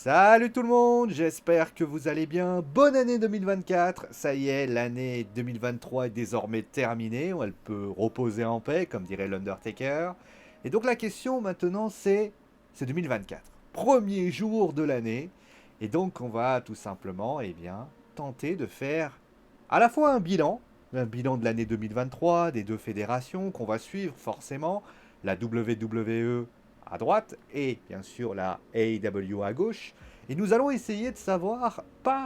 Salut tout le monde, j'espère que vous allez bien. Bonne année 2024. Ça y est, l'année 2023 est désormais terminée. Elle peut reposer en paix, comme dirait l'Undertaker. Et donc la question maintenant, c'est 2024. Premier jour de l'année. Et donc on va tout simplement, tenter de faire à la fois un bilan de l'année 2023, des deux fédérations qu'on va suivre forcément, la WWE à droite et bien sûr la AEW à gauche. Et nous allons essayer de savoir,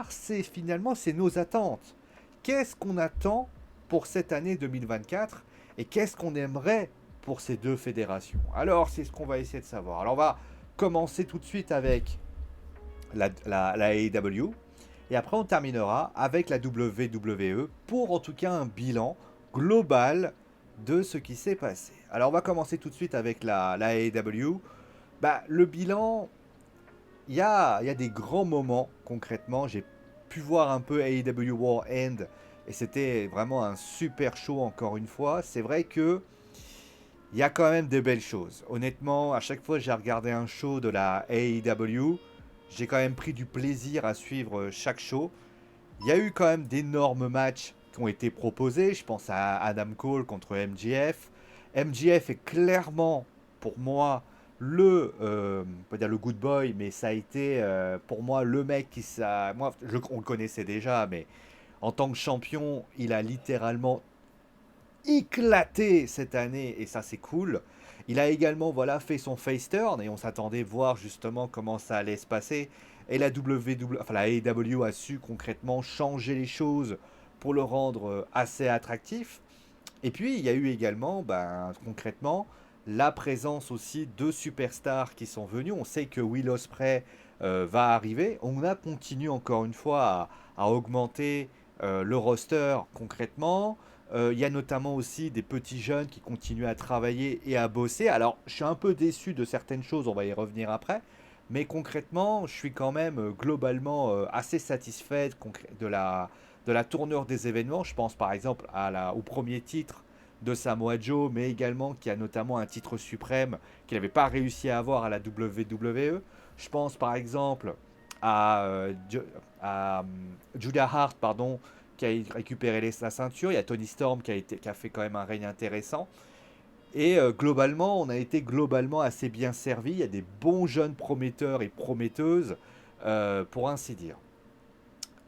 c'est nos attentes. Qu'est-ce qu'on attend pour cette année 2024 et qu'est-ce qu'on aimerait pour ces deux fédérations. Alors, c'est ce qu'on va essayer de savoir. Alors, on va commencer tout de suite avec la AEW et après, on terminera avec la WWE pour en tout cas un bilan global de ce qui s'est passé. Alors, on va commencer tout de suite avec la AEW. Le bilan, il y a des grands moments concrètement. J'ai pu voir un peu AEW War End et c'était vraiment un super show encore une fois. C'est vrai que il y a quand même des belles choses. Honnêtement, à chaque fois que j'ai regardé un show de la AEW, j'ai quand même pris du plaisir à suivre chaque show. Il y a eu quand même d'énormes matchs qui ont été proposés. Je pense à Adam Cole contre MJF. MJF est clairement, pour moi, on peut dire le good boy, mais ça a été pour moi le mec qui ça. On le connaissait déjà, mais en tant que champion, il a littéralement éclaté cette année et ça c'est cool. Il a également fait son face turn et on s'attendait voir justement comment ça allait se passer. Et la AEW a su concrètement changer les choses pour le rendre assez attractif. Et puis il y a eu également concrètement la présence aussi de superstars qui sont venus. On sait que Will Ospreay va arriver. On a continué encore une fois à augmenter le roster concrètement. Il y a notamment aussi des petits jeunes qui continuent à travailler et à bosser. Alors, je suis un peu déçu de certaines choses, on va y revenir après. Mais concrètement, je suis quand même globalement assez satisfait de la tournure des événements. Je pense par exemple au premier titre de Samoa Joe, mais également qui a notamment un titre suprême qu'il n'avait pas réussi à avoir à la WWE. Je pense par exemple à Julia Hart, pardon, qui a récupéré la ceinture. Il y a Tony Storm qui a fait quand même un règne intéressant. Et globalement, on a été globalement assez bien servi. Il y a des bons jeunes prometteurs et prometteuses, pour ainsi dire.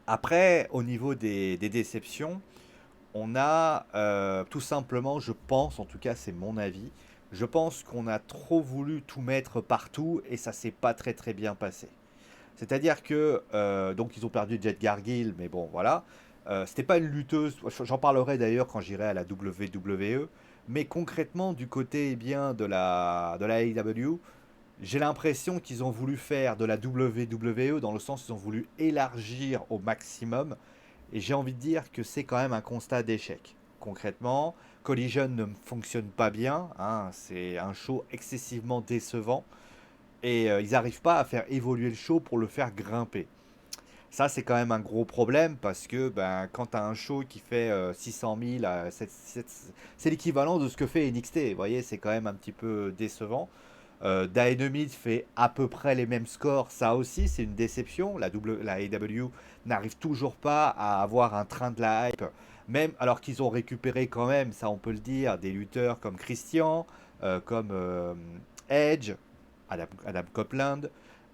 Après, au niveau des déceptions, on a tout simplement, je pense, en tout cas c'est mon avis, je pense qu'on a trop voulu tout mettre partout et ça s'est pas très très bien passé. C'est-à-dire que donc ils ont perdu Jet Gargill, mais bon voilà. C'était pas une lutteuse. J'en parlerai d'ailleurs quand j'irai à la WWE. Mais concrètement, du côté de la AEW, j'ai l'impression qu'ils ont voulu faire de la WWE dans le sens où ils ont voulu élargir au maximum. Et j'ai envie de dire que c'est quand même un constat d'échec. Concrètement, Collision ne fonctionne pas bien, hein, c'est un show excessivement décevant et ils n'arrivent pas à faire évoluer le show pour le faire grimper. Ça, c'est quand même un gros problème parce que quand tu as un show qui fait 600 000, c'est l'équivalent de ce que fait NXT. Vous voyez, c'est quand même un petit peu décevant. Dynamite fait à peu près les mêmes scores. Ça aussi, c'est une déception. La AEW n'arrive toujours pas à avoir un train de la hype. Même alors qu'ils ont récupéré quand même, ça on peut le dire, des lutteurs comme Christian, comme Edge, Adam Copeland.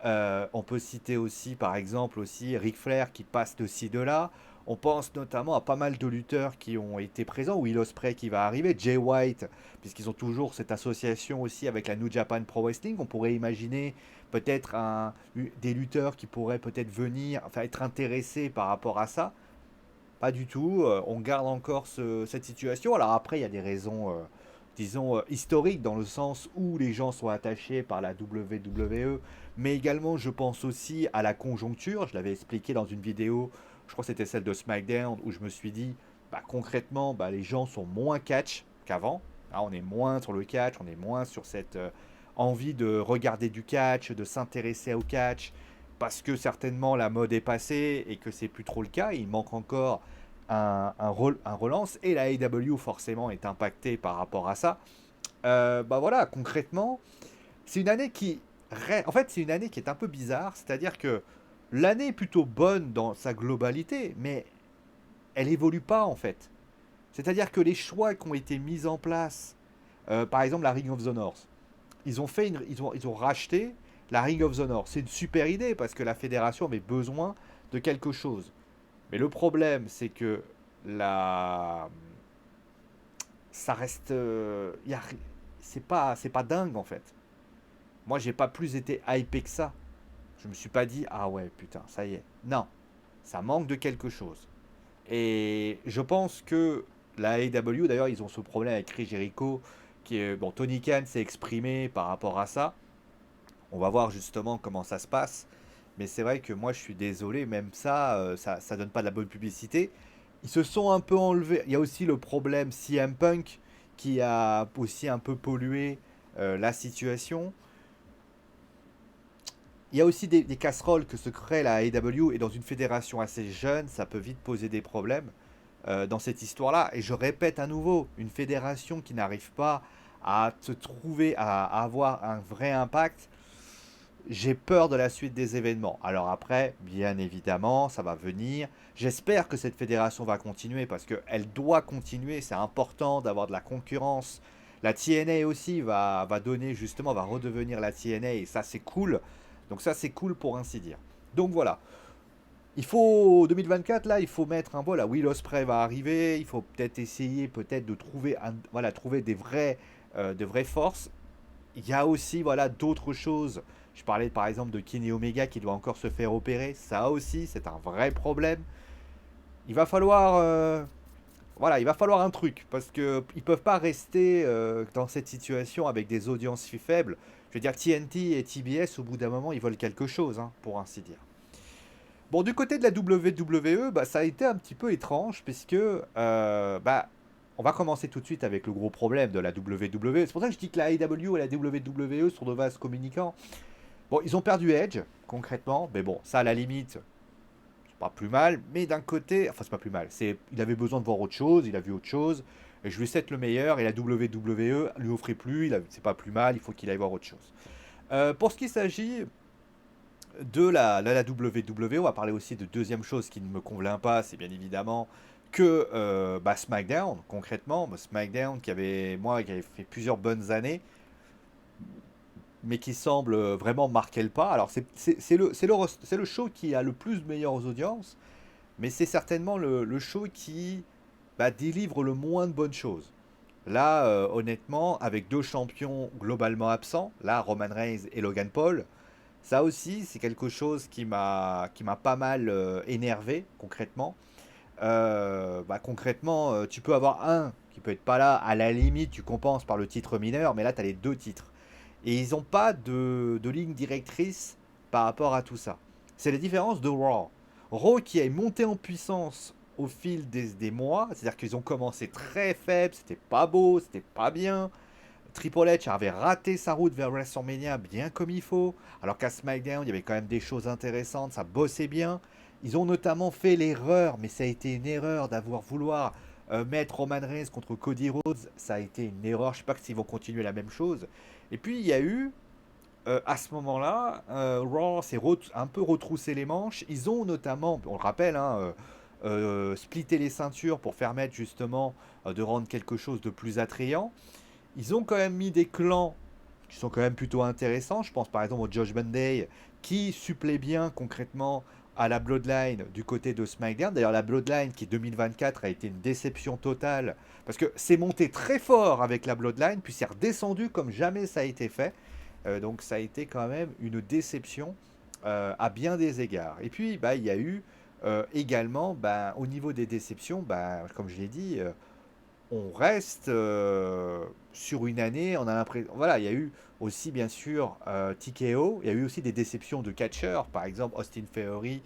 On peut citer aussi, par exemple, aussi Ric Flair qui passe de ci, de là. On pense notamment à pas mal de lutteurs qui ont été présents. Will Ospreay qui va arriver, Jay White, puisqu'ils ont toujours cette association aussi avec la New Japan Pro Wrestling. On pourrait imaginer peut-être des lutteurs qui pourraient peut-être venir, enfin être intéressés par rapport à ça. Pas du tout. On garde encore cette situation. Alors après, il y a des raisons, disons, historiques, dans le sens où les gens sont attachés par la WWE, mais également, je pense aussi à la conjoncture. Je l'avais expliqué dans une vidéo, je crois que c'était celle de SmackDown, où je me suis dit, concrètement, les gens sont moins catch qu'avant. Ah, on est moins sur le catch, on est moins sur cette envie de regarder du catch, de s'intéresser au catch, parce que certainement la mode est passée et que c'est plus trop le cas. Il manque encore un relance et la AEW forcément est impactée par rapport à ça. Voilà, concrètement, c'est une année qui, En fait, c'est une année qui est un peu bizarre, c'est-à-dire que l'année est plutôt bonne dans sa globalité, mais elle évolue pas en fait. C'est-à-dire que les choix qui ont été mis en place, par exemple la Ring of the North, ils ont racheté la Ring of the North. C'est une super idée parce que la fédération avait besoin de quelque chose. Mais le problème, c'est que la, ça reste, c'est pas dingue en fait. Moi, j'ai pas plus été hypé que ça. Je me suis pas dit ah ouais putain ça y est. Non, ça manque de quelque chose. Et je pense que la AEW, d'ailleurs, ils ont ce problème avec Chris Jericho, qui est bon. Tony Khan s'est exprimé par rapport à ça. On va voir justement comment ça se passe. Mais c'est vrai que moi, je suis désolé, même ça, ça donne pas de la bonne publicité. Ils se sont un peu enlevés. Il y a aussi le problème CM Punk qui a aussi un peu pollué la situation. Il y a aussi des casseroles que se crée la AEW et dans une fédération assez jeune, ça peut vite poser des problèmes dans cette histoire-là. Et je répète à nouveau, une fédération qui n'arrive pas à se trouver, à avoir un vrai impact, j'ai peur de la suite des événements. Alors après, bien évidemment, ça va venir. J'espère que cette fédération va continuer parce qu'elle doit continuer. C'est important d'avoir de la concurrence. La TNA aussi va donner justement, va redevenir la TNA et ça c'est cool. Donc ça c'est cool pour ainsi dire. Donc voilà. Il faut 2024 là, il faut mettre un voilà, Will Ospreay va arriver, il faut peut-être essayer peut-être de trouver voilà, trouver de vraies forces. Il y a aussi voilà d'autres choses. Je parlais par exemple de Kenny Omega qui doit encore se faire opérer. Ça aussi, c'est un vrai problème. Il va falloir voilà, il va falloir un truc parce que ils peuvent pas rester dans cette situation avec des audiences si faibles. Je veux dire TNT et TBS au bout d'un moment, ils veulent quelque chose hein, pour ainsi dire. Bon, du côté de la WWE, bah, ça a été un petit peu étrange puisque bah, on va commencer tout de suite avec le gros problème de la WWE. C'est pour ça que je dis que la AEW et la WWE sont de vases communicants. Bon, ils ont perdu Edge, concrètement, mais bon, ça à la limite, c'est pas plus mal. Mais d'un côté, enfin, c'est pas plus mal. Il avait besoin de voir autre chose, il a vu autre chose. Et je lui souhaite le meilleur, et la WWE lui offrait plus, c'est pas plus mal, il faut qu'il aille voir autre chose. Pour ce qui s'agit de la WWE, on va parler aussi de deuxième chose qui ne me convainc pas, c'est bien évidemment que bah, SmackDown, concrètement. Bah, SmackDown qui avait fait plusieurs bonnes années, mais qui semble vraiment marquer le pas. Alors c'est le show qui a le plus de meilleures audiences, mais c'est certainement le show qui bah, délivre le moins de bonnes choses. Là, honnêtement, avec deux champions globalement absents, là Roman Reigns et Logan Paul, ça aussi c'est quelque chose qui m'a pas mal énervé concrètement. Bah, concrètement, tu peux avoir un qui peut être pas là, à la limite tu compenses par le titre mineur, mais là tu as les deux titres. Et ils n'ont pas de ligne directrice par rapport à tout ça. C'est la différence de Raw. Raw qui est monté en puissance au fil des mois, c'est-à-dire qu'ils ont commencé très faible, c'était pas beau, c'était pas bien. Triple H avait raté sa route vers WrestleMania bien comme il faut, alors qu'à SmackDown, il y avait quand même des choses intéressantes, ça bossait bien. Ils ont notamment fait l'erreur, mais ça a été une erreur d'avoir vouloir mettre Roman Reigns contre Cody Rhodes, ça a été une erreur, je sais pas s'ils vont continuer la même chose. Et puis il y a eu, à ce moment-là, Raw s'est un peu retroussé les manches. Ils ont notamment, on le rappelle, hein, splitté les ceintures pour permettre justement de rendre quelque chose de plus attrayant. Ils ont quand même mis des clans qui sont quand même plutôt intéressants. Je pense par exemple au Judgment Day qui supplée bien concrètement à la Bloodline du côté de SmackDown. D'ailleurs, la Bloodline qui 2024 a été une déception totale parce que c'est monté très fort avec la Bloodline puis c'est redescendu comme jamais ça a été fait. Donc ça a été quand même une déception à bien des égards. Et puis bah, il y a eu également bah, au niveau des déceptions, bah, comme je l'ai dit, on reste sur une année, on a l'impression... Voilà, il y a eu aussi bien sûr TKO, il y a eu aussi des déceptions de catcheurs, par exemple Austin Theory,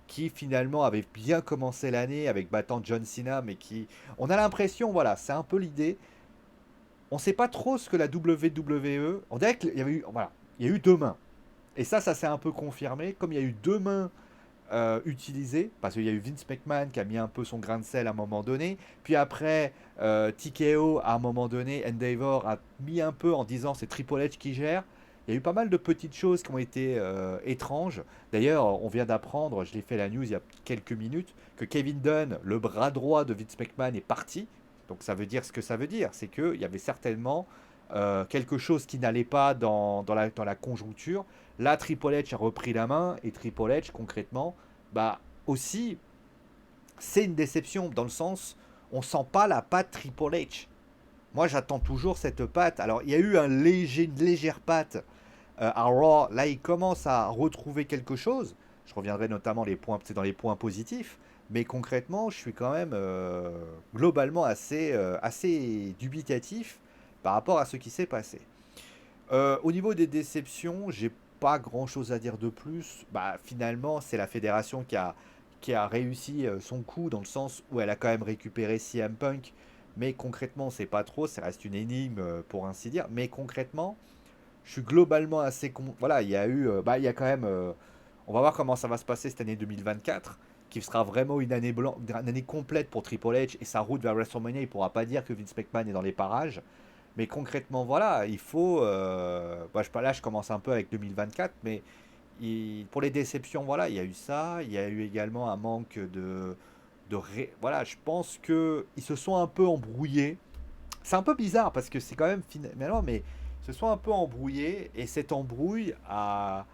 qui finalement avait bien commencé l'année avec battant John Cena, mais qui... On a l'impression, voilà, c'est un peu l'idée. On ne sait pas trop ce que la WWE... On dirait qu'il y avait eu... Voilà, il y a eu deux mains. Et ça s'est un peu confirmé. Comme il y a eu deux mains utilisé, parce qu'il y a eu Vince McMahon qui a mis un peu son grain de sel à un moment donné, puis après TKO à un moment donné, Endeavor a mis un peu en disant c'est Triple H qui gère, Il y a eu pas mal de petites choses qui ont été étranges. D'ailleurs, on vient d'apprendre, je l'ai fait la news il y a quelques minutes, que Kevin Dunn, le bras droit de Vince McMahon, est parti. Donc ça veut dire ce que ça veut dire. C'est qu'il y avait certainement quelque chose qui n'allait pas dans la conjoncture. Là, Triple H a repris la main et Triple H, concrètement, bah aussi, c'est une déception dans le sens, on sent pas la patte Triple H. Moi, j'attends toujours cette patte. Alors, il y a eu une légère patte à Raw. Là, il commence à retrouver quelque chose. Je reviendrai notamment c'est dans les points positifs. Mais concrètement, je suis quand même globalement assez dubitatif par rapport à ce qui s'est passé. Au niveau des déceptions, j'ai pas grand chose à dire de plus. Bah, finalement, c'est la fédération qui a réussi son coup dans le sens où elle a quand même récupéré CM Punk. Mais concrètement, c'est pas trop, ça reste une énigme pour ainsi dire. Mais concrètement, je suis globalement voilà, il y a eu. Il y a quand même. On va voir comment ça va se passer cette année 2024, qui sera vraiment une année complète pour Triple H et sa route vers WrestleMania. Il pourra pas dire que Vince McMahon est dans les parages. Mais concrètement, voilà, il faut. Là, je commence un peu avec 2024, mais pour les déceptions, voilà, il y a eu ça. Il y a eu également un manque voilà, je pense que ils se sont un peu embrouillés. C'est un peu bizarre parce que c'est quand même finalement, mais ils se sont un peu embrouillés et cette embrouille a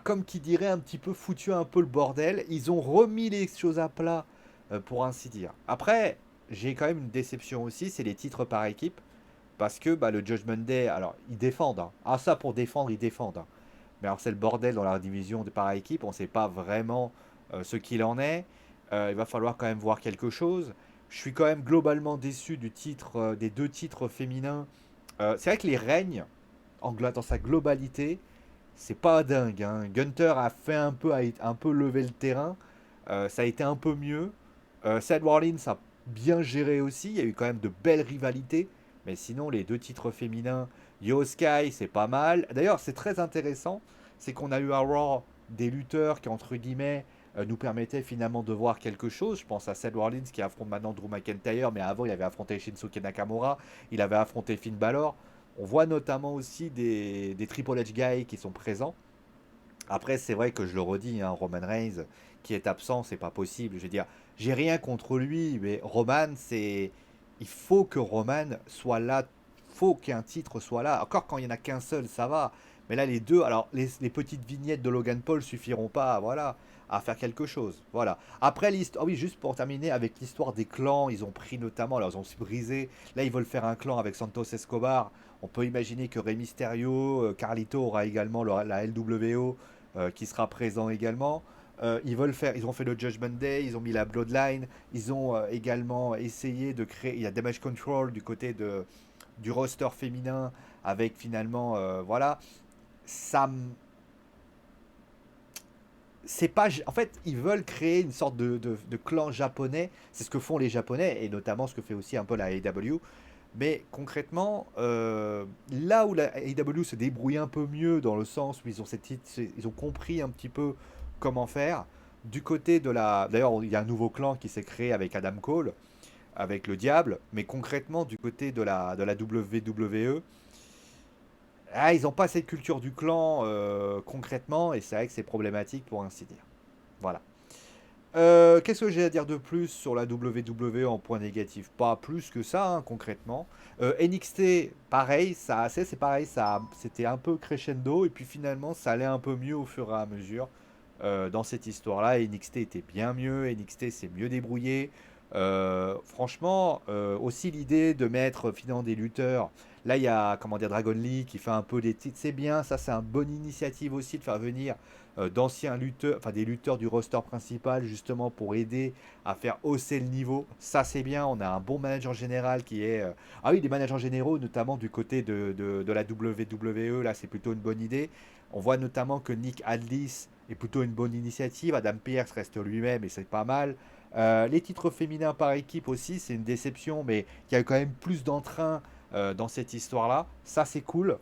comme qui dirait un petit peu foutu un peu le bordel. Ils ont remis les choses à plat, pour ainsi dire. Après, j'ai quand même une déception aussi, c'est les titres par équipe. Parce que bah, le Judgment Day, alors ils défendent. Hein. Ah ça pour défendre, ils défendent. Hein. Mais alors c'est le bordel dans la division de par équipe, on ne sait pas vraiment ce qu'il en est. Il va falloir quand même voir quelque chose. Je suis quand même globalement déçu du titre, des deux titres féminins. C'est vrai que les règnes, dans sa globalité, c'est pas dingue. Hein. Gunther a fait un peu lever le terrain. Ça a été un peu mieux. Seth Rollins a bien géré aussi. Il y a eu quand même de belles rivalités. Mais sinon, les deux titres féminins, Yo Sky, c'est pas mal. D'ailleurs, c'est très intéressant. C'est qu'on a eu à Raw des lutteurs qui, entre guillemets, nous permettaient finalement de voir quelque chose. Je pense à Seth Rollins qui affronte maintenant Drew McIntyre. Mais avant, il avait affronté Shinsuke Nakamura. Il avait affronté Finn Balor. On voit notamment aussi des Triple H guys qui sont présents. Après, c'est vrai que je le redis, hein, Roman Reigns qui est absent, c'est pas possible. Je veux dire, j'ai rien contre lui, mais Roman, c'est. Il faut que Roman soit là, faut qu'un titre soit là. Encore quand il n'y en a qu'un seul, ça va. Mais là, les deux, alors les petites vignettes de Logan Paul suffiront pas, voilà, à faire quelque chose. Voilà. Après, l'histoire. Oh oui, juste pour terminer, avec l'histoire des clans, ils ont pris notamment, alors ils ont brisé. Là, ils veulent faire un clan avec Santos Escobar. On peut imaginer que Rey Mysterio, Carlito aura également la LWO qui sera présent également. Ils ont fait le Judgment Day, ils ont mis la Bloodline, ils ont également essayé de créer. Il y a Damage Control du côté du roster féminin avec finalement, voilà, ça, c'est pas. En fait, ils veulent créer une sorte de clan japonais. C'est ce que font les Japonais et notamment ce que fait aussi un peu la AEW. Mais concrètement, là où la AEW se débrouille un peu mieux dans le sens où ils ont compris un petit peu comment faire. Du côté de la. D'ailleurs, il y a un nouveau clan qui s'est créé avec Adam Cole, avec le Diable. Mais concrètement, du côté de la WWE, ils n'ont pas cette culture du clan concrètement. Et c'est vrai que c'est problématique pour ainsi dire. Voilà. Qu'est-ce que j'ai à dire de plus sur la WWE en point négatif? Pas plus que ça, hein, concrètement. NXT, pareil, c'est pareil, c'était un peu crescendo, et puis finalement, ça allait un peu mieux au fur et à mesure. Dans cette histoire-là, NXT était bien mieux, NXT s'est mieux débrouillé. Franchement, aussi l'idée de mettre finalement des lutteurs. Là, il y a comment dire, Dragon Lee qui fait un peu des titres, c'est bien, ça c'est une bonne initiative aussi de faire venir d'anciens lutteurs, enfin des lutteurs du roster principal justement pour aider à faire hausser le niveau. Ça c'est bien, on a un bon manager général qui est. Ah oui, des managers généraux notamment du côté de la WWE, là c'est plutôt une bonne idée. On voit notamment que Nick Aldis est plutôt une bonne initiative, Adam Pearce reste lui-même et c'est pas mal. Les titres féminins par équipe aussi, c'est une déception, mais il y a quand même plus d'entrain dans cette histoire-là. Ça c'est cool.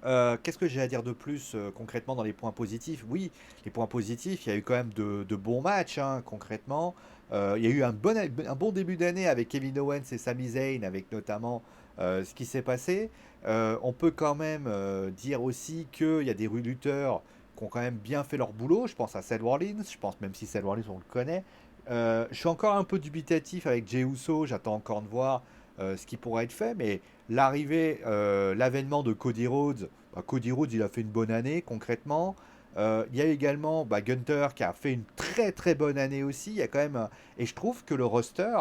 Qu'est-ce que j'ai à dire de plus concrètement dans les points positifs? Oui, les points positifs, il y a eu quand même de bons matchs, hein, concrètement. Il y a eu un bon début d'année avec Kevin Owens et Sami Zayn, avec notamment ce qui s'est passé. On peut quand même dire aussi qu'il y a des lutteurs qui ont quand même bien fait leur boulot. Je pense à Seth Rollins, je pense même si Seth Rollins on le connaît. Je suis encore un peu dubitatif avec Jey Uso, j'attends encore de voir ce qui pourrait être fait, mais l'avènement de Cody Rhodes, bah, Cody Rhodes, il a fait une bonne année concrètement. Il y a également Gunther qui a fait une très très bonne année aussi. Il y a quand même et je trouve que le roster,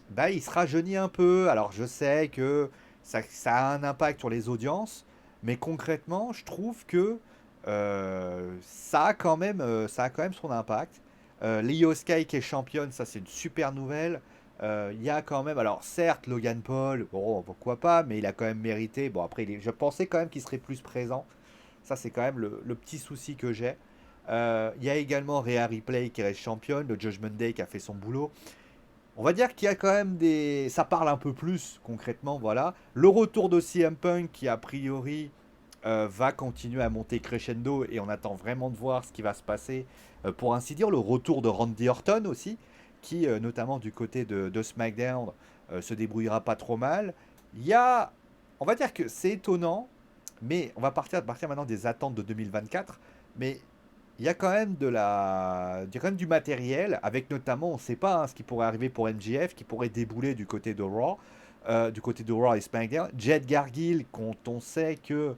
bah, il se rajeunit un peu. Alors je sais que ça a un impact sur les audiences, mais concrètement, je trouve que ça a quand même son impact. Io Sky qui est championne, ça c'est une super nouvelle. Il y a quand même, alors certes, Logan Paul, bon, pourquoi pas, mais il a quand même mérité. Bon, après, je pensais quand même qu'il serait plus présent. Ça, c'est quand même le petit souci que j'ai. Il y a également Rhea Ripley qui reste championne, le Judgment Day qui a fait son boulot. On va dire qu'il y a quand même des. Ça parle un peu plus concrètement, voilà. Le retour de CM Punk qui, a priori, va continuer à monter crescendo et on attend vraiment de voir ce qui va se passer. Pour ainsi dire, le retour de Randy Orton aussi, qui, notamment du côté de SmackDown, se débrouillera pas trop mal. Il y a. On va dire que c'est étonnant, mais on va partir maintenant des attentes de 2024. Mais il y a quand même il y a quand même du matériel, avec notamment, on ne sait pas hein, ce qui pourrait arriver pour MJF, qui pourrait débouler du côté de Raw et SmackDown. Jade Gargill, quand on sait que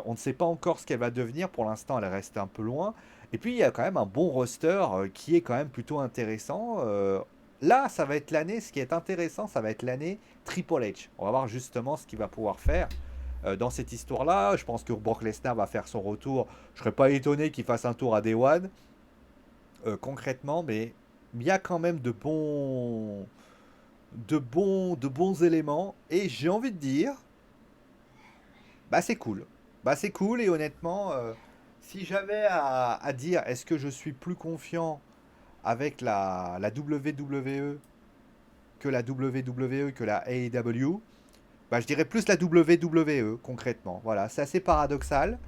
on ne sait pas encore ce qu'elle va devenir, pour l'instant elle reste un peu loin. Et puis il y a quand même un bon roster qui est quand même plutôt intéressant. Là, ça va être l'année, ce qui est intéressant, ça va être l'année Triple H. On va voir justement ce qu'il va pouvoir faire dans cette histoire-là. Je pense que Brock Lesnar va faire son retour. Je serais pas étonné qu'il fasse un tour à Day One, concrètement, mais il y a quand même de bons éléments. Et j'ai envie de dire, bah c'est cool. Bah c'est cool et honnêtement, si j'avais à dire, est-ce que je suis plus confiant avec la WWE que la WWE que la AEW, bah, je dirais plus la WWE concrètement. Voilà, c'est assez paradoxal.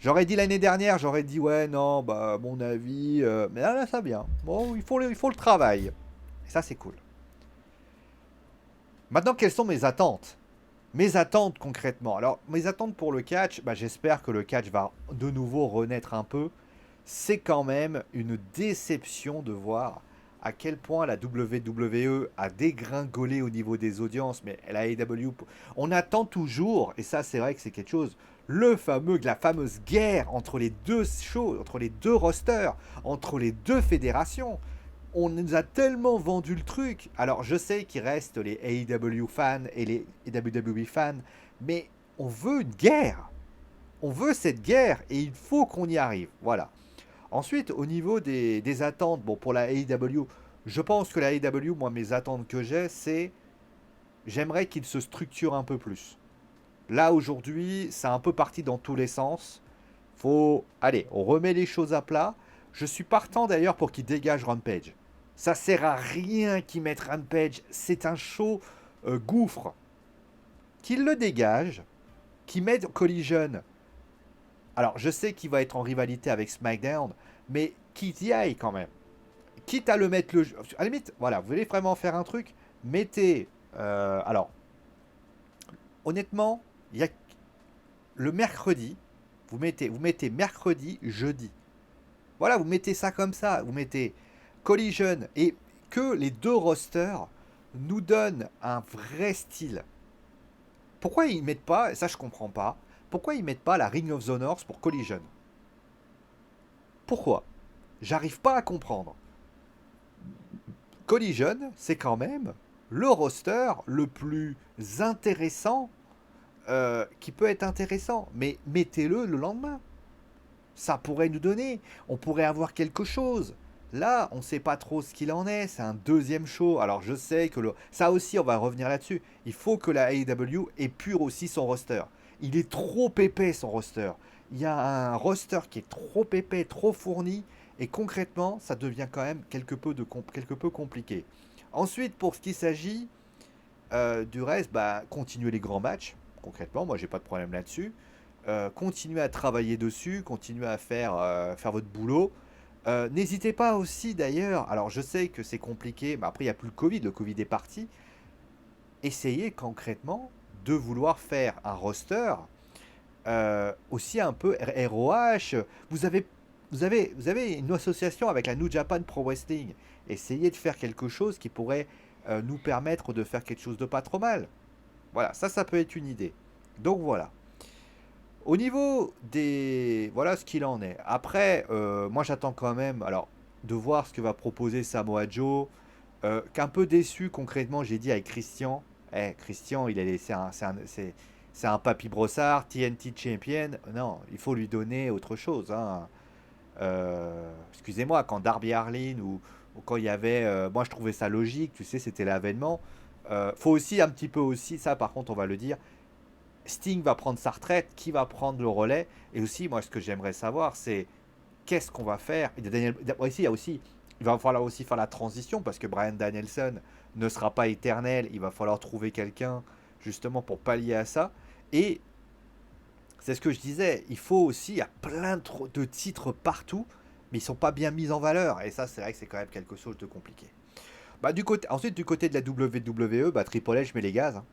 J'aurais dit l'année dernière, j'aurais dit ouais, non, bah, à mon avis. Mais là, ça vient. Bon, il faut le travail. Et ça, c'est cool. Maintenant, quelles sont mes attentes? Mes attentes concrètement. Alors, mes attentes pour le catch, bah, j'espère que le catch va de nouveau renaître un peu. C'est quand même une déception de voir à quel point la WWE a dégringolé au niveau des audiences, mais la AEW, on attend toujours, et ça c'est vrai que c'est quelque chose, la fameuse guerre entre les deux shows, entre les deux rosters, entre les deux fédérations. On nous a tellement vendu le truc. Alors je sais qu'il reste les AEW fans et les WWE fans, mais on veut une guerre. On veut cette guerre et il faut qu'on y arrive. Voilà. Ensuite, au niveau des attentes, bon, pour la AEW, je pense que la AEW, moi, mes attentes que j'ai, c'est j'aimerais qu'il se structure un peu plus. Là, aujourd'hui, c'est un peu parti dans tous les sens. Allez, on remet les choses à plat. Je suis partant d'ailleurs pour qu'il dégage Rampage. Ça sert à rien qu'il mette Rampage. C'est un show gouffre. Qu'il le dégage, qu'il mette Collision. Alors, je sais qu'il va être en rivalité avec SmackDown, mais qu'il y aille quand même. Quitte à le mettre le. À la limite, voilà, vous voulez vraiment faire un truc, mettez. Alors, honnêtement, il y a le mercredi, vous mettez mercredi, jeudi. Voilà, vous mettez ça comme ça. Vous mettez Collision et que les deux rosters nous donnent un vrai style. Pourquoi ils mettent pas, ça je comprends pas, pourquoi ils mettent pas la Ring of Honors pour Collision? Pourquoi? J'arrive pas à comprendre. Collision, c'est quand même le roster le plus intéressant qui peut être intéressant. Mais mettez-le le lendemain. Ça pourrait nous donner. On pourrait avoir quelque chose. Là, on ne sait pas trop ce qu'il en est. C'est un deuxième show. Alors je sais que ça aussi, on va revenir là-dessus. Il faut que la AEW épure aussi son roster. Il est trop épais son roster. Il y a un roster qui est trop épais, trop fourni. Et concrètement, ça devient quand même quelque peu compliqué. Ensuite, pour ce qui s'agit du reste, bah, continuer les grands matchs. Concrètement, moi, j'ai pas de problème là-dessus. continuez à travailler dessus, continuez à faire votre boulot. N'hésitez pas aussi d'ailleurs, alors je sais que c'est compliqué, mais après il n'y a plus le Covid est parti. Essayez concrètement de vouloir faire un roster aussi un peu ROH. Vous avez, vous avez une association avec la New Japan Pro Wrestling. Essayez de faire quelque chose qui pourrait nous permettre de faire quelque chose de pas trop mal. Voilà, ça peut être une idée. Donc voilà. Au niveau des... Voilà ce qu'il en est. Après, moi j'attends quand même alors, de voir ce que va proposer Samoa Joe. Qu'un peu déçu concrètement, j'ai dit avec Christian. Christian, c'est un papy brossard, TNT champion. Non, il faut lui donner autre chose, hein. Excusez-moi, quand Darby Allin ou quand il y avait... moi je trouvais ça logique, tu sais, c'était l'avènement. Faut aussi un petit peu aussi, ça par contre on va le dire, Sting va prendre sa retraite, qui va prendre le relais. Et aussi, moi, ce que j'aimerais savoir, c'est qu'est-ce qu'on va faire. Ici, il y a aussi, il va falloir aussi faire la transition parce que Bryan Danielson ne sera pas éternel. Il va falloir trouver quelqu'un justement pour pallier à ça. Et c'est ce que je disais, il faut aussi, il y a plein de titres partout, mais ils sont pas bien mis en valeur. Et ça, c'est vrai que c'est quand même quelque chose de compliqué. Ensuite, du côté de la WWE, Triple H met les gaz, hein.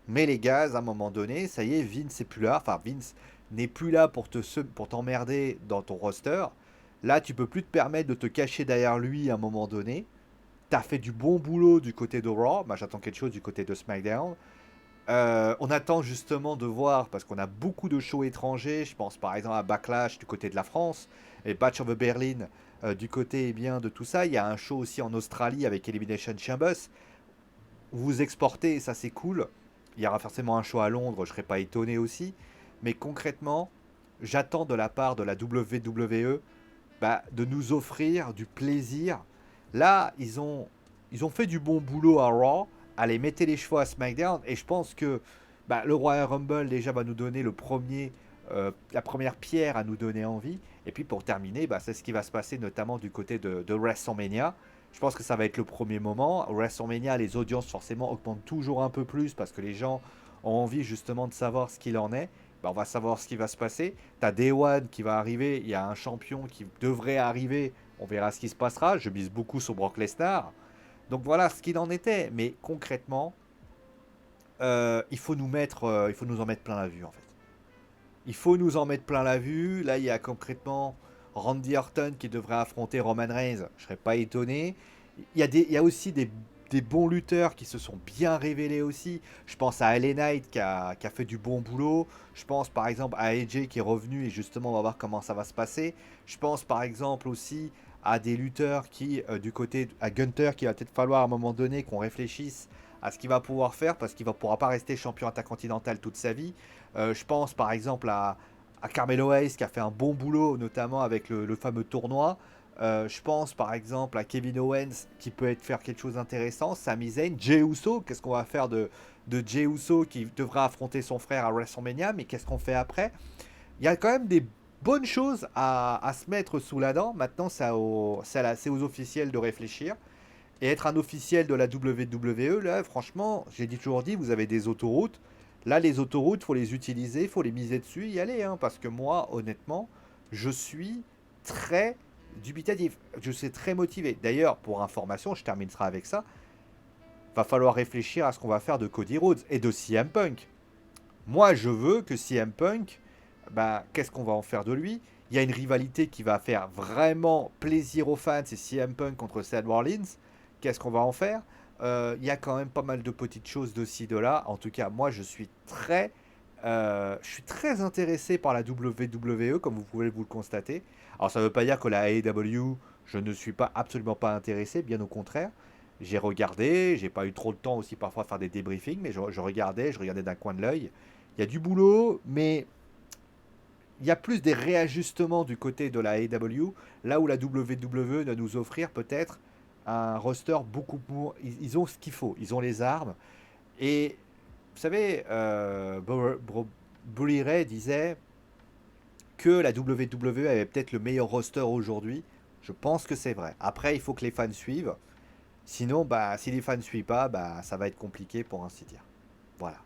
Mais les gaz, à un moment donné, ça y est, Vince est plus là. Enfin, Vince n'est plus là pour t'emmerder dans ton roster. Là, tu peux plus te permettre de te cacher derrière lui à un moment donné. T'as fait du bon boulot du côté de Raw. J'attends quelque chose du côté de SmackDown. On attend justement de voir, parce qu'on a beaucoup de shows étrangers. Je pense par exemple à Backlash du côté de la France et Batch of the Berlin du côté bien de tout ça. Il y a un show aussi en Australie avec Elimination Chambers. Vous exportez, ça c'est cool. Il y aura forcément un show à Londres, je serais pas étonné aussi. Mais concrètement, j'attends de la part de la WWE de nous offrir du plaisir. Là, ils ont fait du bon boulot à Raw. Allez, mettez les chevaux à SmackDown. Et je pense que le Royal Rumble déjà va nous donner la première pierre à nous donner envie. Et puis pour terminer, c'est ce qui va se passer notamment du côté de WrestleMania. Je pense que ça va être le premier moment. WrestleMania, les audiences forcément augmentent toujours un peu plus parce que les gens ont envie justement de savoir ce qu'il en est. On va savoir ce qui va se passer. T'as Day One qui va arriver. Il y a un champion qui devrait arriver. On verra ce qui se passera. Je mise beaucoup sur Brock Lesnar. Donc voilà ce qu'il en était. Mais concrètement, il faut nous en mettre plein la vue en fait. Il faut nous en mettre plein la vue. Là, il y a concrètement Randy Orton qui devrait affronter Roman Reigns. Je serais pas étonné. Il y a aussi des bons lutteurs qui se sont bien révélés aussi. Je pense à LA Knight qui a fait du bon boulot. Je pense par exemple à AJ qui est revenu et justement on va voir comment ça va se passer. Je pense par exemple aussi à des lutteurs du côté à Gunther, qui va peut-être falloir à un moment donné qu'on réfléchisse à ce qu'il va pouvoir faire parce qu'il ne pourra pas rester champion intercontinental toute sa vie. Je pense par exemple à Carmelo Hayes qui a fait un bon boulot, notamment avec le fameux tournoi. Je pense par exemple à Kevin Owens qui peut faire quelque chose d'intéressant. Sami Zayn, Jey Uso, qu'est-ce qu'on va faire de Jey Uso qui devra affronter son frère à WrestleMania, mais qu'est-ce qu'on fait après? Il y a quand même des bonnes choses à se mettre sous la dent. Maintenant, c'est aux officiels de réfléchir. Et être un officiel de la WWE, là, franchement, j'ai toujours dit, vous avez des autoroutes. Là, les autoroutes, faut les utiliser, faut les miser dessus, y aller, hein, parce que moi, honnêtement, je suis très dubitatif. Je suis très motivé. D'ailleurs, pour information, je terminerai avec ça. Va falloir réfléchir à ce qu'on va faire de Cody Rhodes et de CM Punk. Moi, je veux que CM Punk, qu'est-ce qu'on va en faire de lui? Il y a une rivalité qui va faire vraiment plaisir aux fans, c'est CM Punk contre Seth Rollins. Qu'est-ce qu'on va en faire? Il y a quand même pas mal de petites choses de ci, de là. En tout cas, moi, je suis très intéressé par la WWE, comme vous pouvez vous le constater. Alors, ça ne veut pas dire que la AEW, je ne suis pas absolument pas intéressé, bien au contraire. J'ai regardé, j'ai pas eu trop de temps aussi parfois à faire des débriefings, mais je regardais d'un coin de l'œil. Il y a du boulot, mais il y a plus des réajustements du côté de la AEW, là où la WWE doit nous offrir peut-être un roster beaucoup plus... Ils ont ce qu'il faut, ils ont les armes. Et vous savez, Bully Ray disait que la WWE avait peut-être le meilleur roster aujourd'hui. Je pense que c'est vrai. Après, il faut que les fans suivent. Sinon, si les fans ne suivent pas, ça va être compliqué pour ainsi dire. Voilà.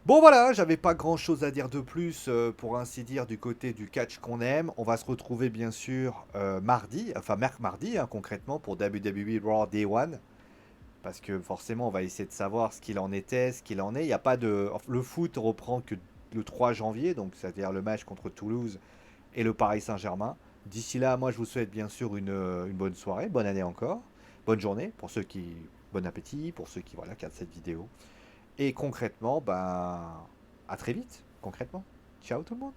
Bon voilà, j'avais pas grand chose à dire de plus, pour ainsi dire, du côté du catch qu'on aime. On va se retrouver bien sûr mardi, enfin mardi hein, concrètement pour WWE Raw Day One. Parce que forcément, on va essayer de savoir ce qu'il en était, ce qu'il en est. Il y a pas de... Le foot reprend que le 3 janvier, donc c'est-à-dire le match contre Toulouse et le Paris Saint-Germain. D'ici là, moi, je vous souhaite bien sûr une bonne soirée, bonne année encore, bonne journée pour ceux qui... Bon appétit pour ceux qui voilà, regardent cette vidéo. Et concrètement, ben, à très vite, concrètement. Ciao tout le monde.